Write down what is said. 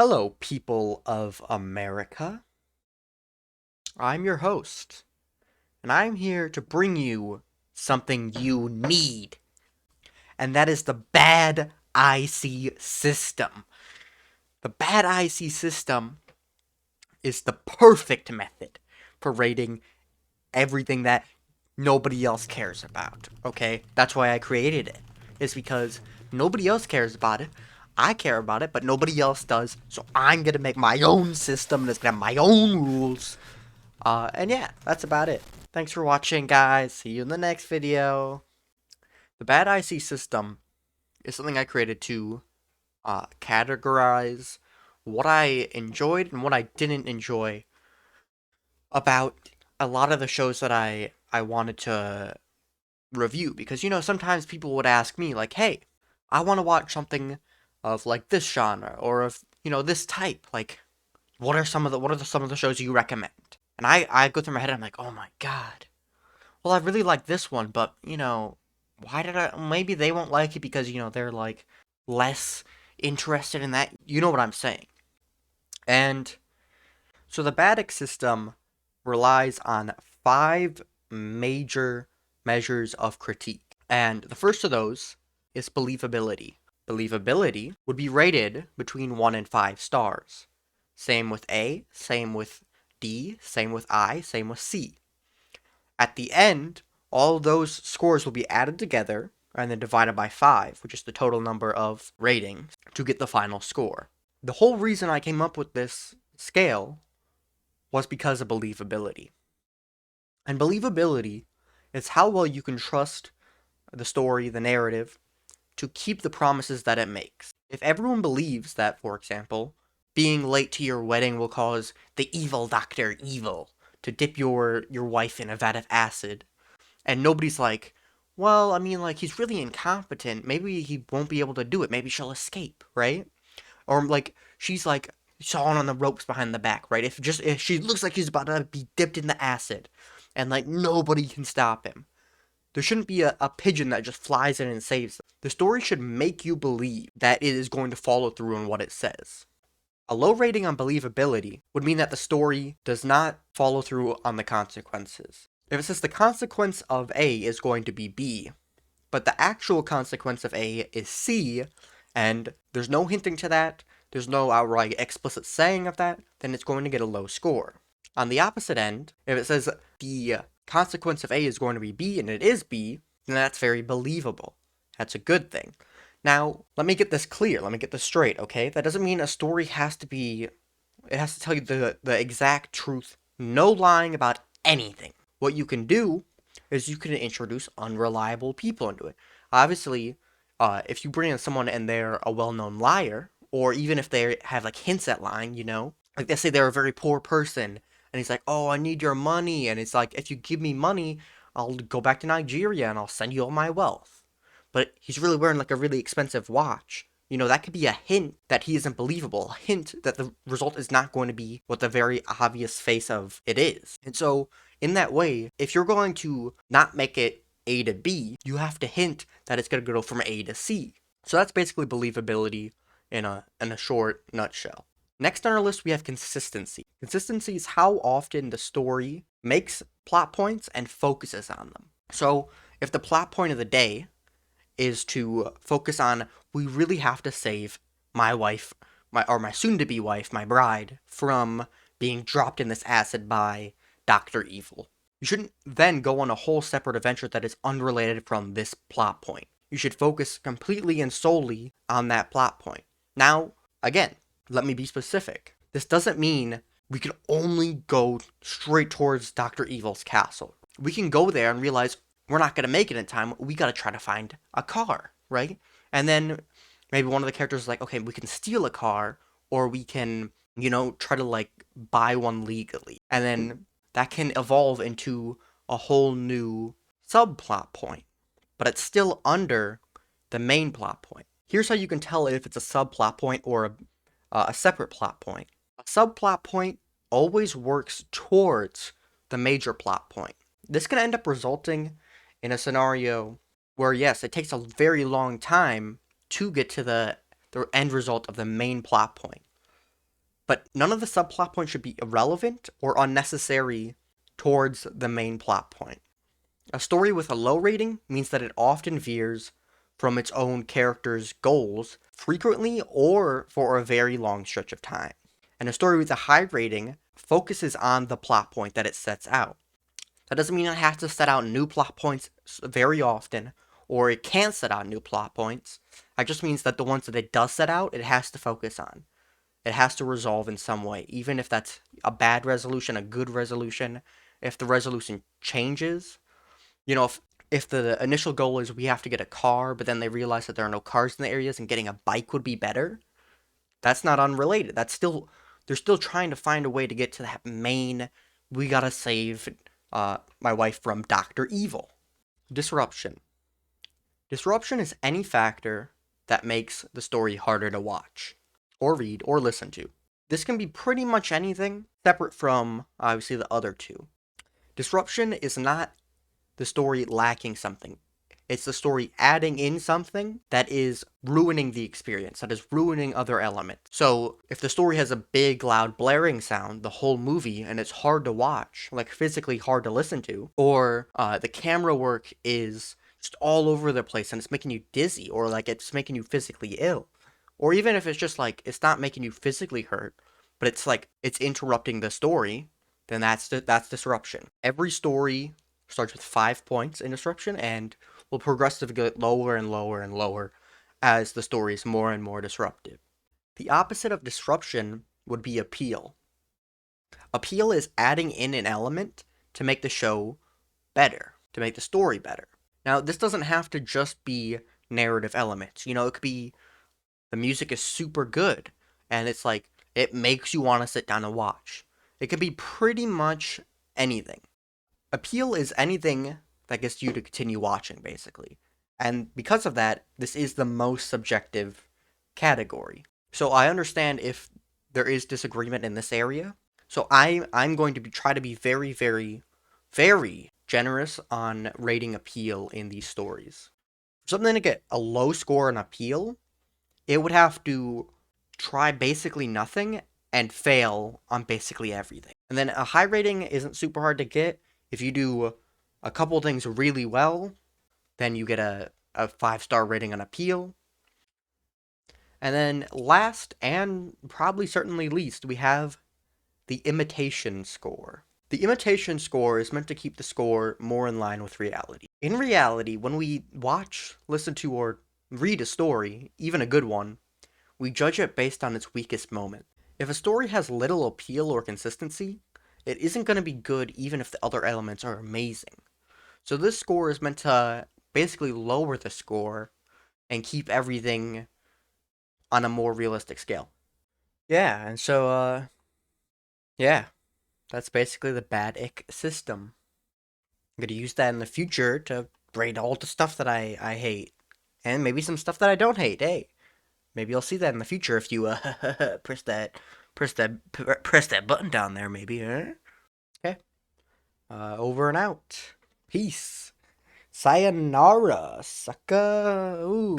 Hello, people of America. I'm your host, and I'm here to bring you something you need, and that is the B.A.D.I.C system. The B.A.D.I.C system is the perfect method for rating everything that nobody else cares about, okay? That's why I created it. It's because nobody else cares about it. I care about it, but nobody else does, so I'm gonna make my own system that's gonna have my own rules. And yeah, that's about it. Thanks for watching, guys. See you in the next video. The B.A.D.I.C system is something I created to categorize what I enjoyed and what I didn't enjoy about a lot of the shows that I wanted to review. Because, sometimes people would ask me, like, hey, I want to watch something of, like, this genre or of, this type. Like, what are some of the shows you recommend? And I go through my head and I'm like, oh my god. Well, I really like this one, but, why did maybe they won't like it because, they're, like, less interested in that. You know what I'm saying. And so the B.A.D.I.C system relies on 5 major measures of critique. And the first of those is believability. Believability would be rated between 1 and 5 stars. Same with A, same with D, same with I, same with C. At the end, all those scores will be added together and then divided by 5, which is the total number of ratings, to get the final score. The whole reason I came up with this scale was because of believability. And believability is how well you can trust the story, the narrative, to keep the promises that it makes. If everyone believes that, for example, being late to your wedding will cause the evil Dr. Evil to dip your wife in a vat of acid, and nobody's like, well, I mean, like, he's really incompetent. Maybe he won't be able to do it. Maybe she'll escape, right? Or, like, she's, like, sawing on the ropes behind the back, right? If she looks like she's about to be dipped in the acid, and, like, nobody can stop him. There shouldn't be a pigeon that just flies in and saves them. The story should make you believe that it is going to follow through on what it says. A low rating on believability would mean that the story does not follow through on the consequences. If it says the consequence of A is going to be B, but the actual consequence of A is C, and there's no hinting to that, there's no outright explicit saying of that, then it's going to get a low score. On the opposite end, if it says the consequence of A is going to be B and it is B, then that's very believable. That's a good thing. Now, let me get this clear. Let me get this straight, okay? That doesn't mean a story has to tell you the exact truth. No lying about anything. What you can do is you can introduce unreliable people into it. Obviously, if you bring in someone and they're a well-known liar, or even if they have like hints at lying, like let's say they're a very poor person, and he's like, "Oh, I need your money," and it's like, "If you give me money, I'll go back to Nigeria and I'll send you all my wealth." But he's really wearing like a really expensive watch. That could be a hint that he isn't believable, a hint that the result is not going to be what the very obvious face of it is. And so, in that way, if you're going to not make it A to B, you have to hint that it's going to go from A to C. So that's basically believability in a short nutshell. Next on our list, we have consistency. Consistency is how often the story makes plot points and focuses on them. So, if the plot point of the day is to focus on, we really have to save my wife, my soon-to-be wife, my bride, from being dropped in this acid by Dr. Evil. You shouldn't then go on a whole separate adventure that is unrelated from this plot point. You should focus completely and solely on that plot point. Now, again, let me be specific. This doesn't mean we can only go straight towards Dr. Evil's castle. We can go there and realize we're not going to make it in time. We got to try to find a car, right? And then maybe one of the characters is like, okay, we can steal a car, or we can, try to like buy one legally. And then that can evolve into a whole new subplot point, but it's still under the main plot point. Here's how you can tell if it's a subplot point or a separate plot point. A subplot point always works towards the major plot point. This can end up resulting in a scenario where, yes, it takes a very long time to get to the end result of the main plot point. but none of the subplot points should be irrelevant or unnecessary towards the main plot point. A story with a low rating means that it often veers from its own character's goals frequently or for a very long stretch of time. And a story with a high rating focuses on the plot point that it sets out. That doesn't mean it has to set out new plot points very often, or it can't set out new plot points. It just means that the ones that it does set out, it has to focus on. It has to resolve in some way, even if that's a bad resolution, a good resolution, if the resolution changes. If the initial goal is we have to get a car, but then they realize that there are no cars in the areas and getting a bike would be better, that's not unrelated. They're still trying to find a way to get to that main, we gotta save my wife from Dr. Evil. Disruption. Disruption is any factor that makes the story harder to watch, or read, or listen to. This can be pretty much anything, separate from, obviously, the other two. Disruption is not the story lacking something. It's the story adding in something that is ruining the experience, that is ruining other elements. So, if the story has a big, loud, blaring sound the whole movie and it's hard to watch, like physically hard to listen to, or the camera work is just all over the place and it's making you dizzy, or like it's making you physically ill, or even if it's just like it's not making you physically hurt, but it's like it's interrupting the story, then that's disruption. Every story starts with 5 points in disruption and will progressively get lower and lower and lower as the story is more and more disruptive. The opposite of disruption would be appeal. Appeal is adding in an element to make the show better, to make the story better. Now, this doesn't have to just be narrative elements. It could be the music is super good and it's like it makes you want to sit down and watch. It could be pretty much anything. Appeal is anything that gets you to continue watching, basically. And because of that, this is the most subjective category. So I understand if there is disagreement in this area. So I'm going to try to be very, very, very generous on rating appeal in these stories. For something to get a low score on appeal, it would have to try basically nothing and fail on basically everything. And then a high rating isn't super hard to get. If you do a couple things really well, then you get a 5-star rating on appeal. And then last, and probably certainly least, we have the imitation score. The imitation score is meant to keep the score more in line with reality. In reality, when we watch, listen to, or read a story, even a good one, we judge it based on its weakest moment. If a story has little appeal or consistency, it isn't going to be good even if the other elements are amazing. So this score is meant to basically lower the score and keep everything on a more realistic scale. Yeah, and so, yeah, that's basically the B.A.D.I.C system. I'm going to use that in the future to grade all the stuff that I hate. And maybe some stuff that I don't hate, hey. Maybe you'll see that in the future if you press that button down there. Maybe, huh? Okay. Over and out. Peace. Sayonara, sucker. Ooh.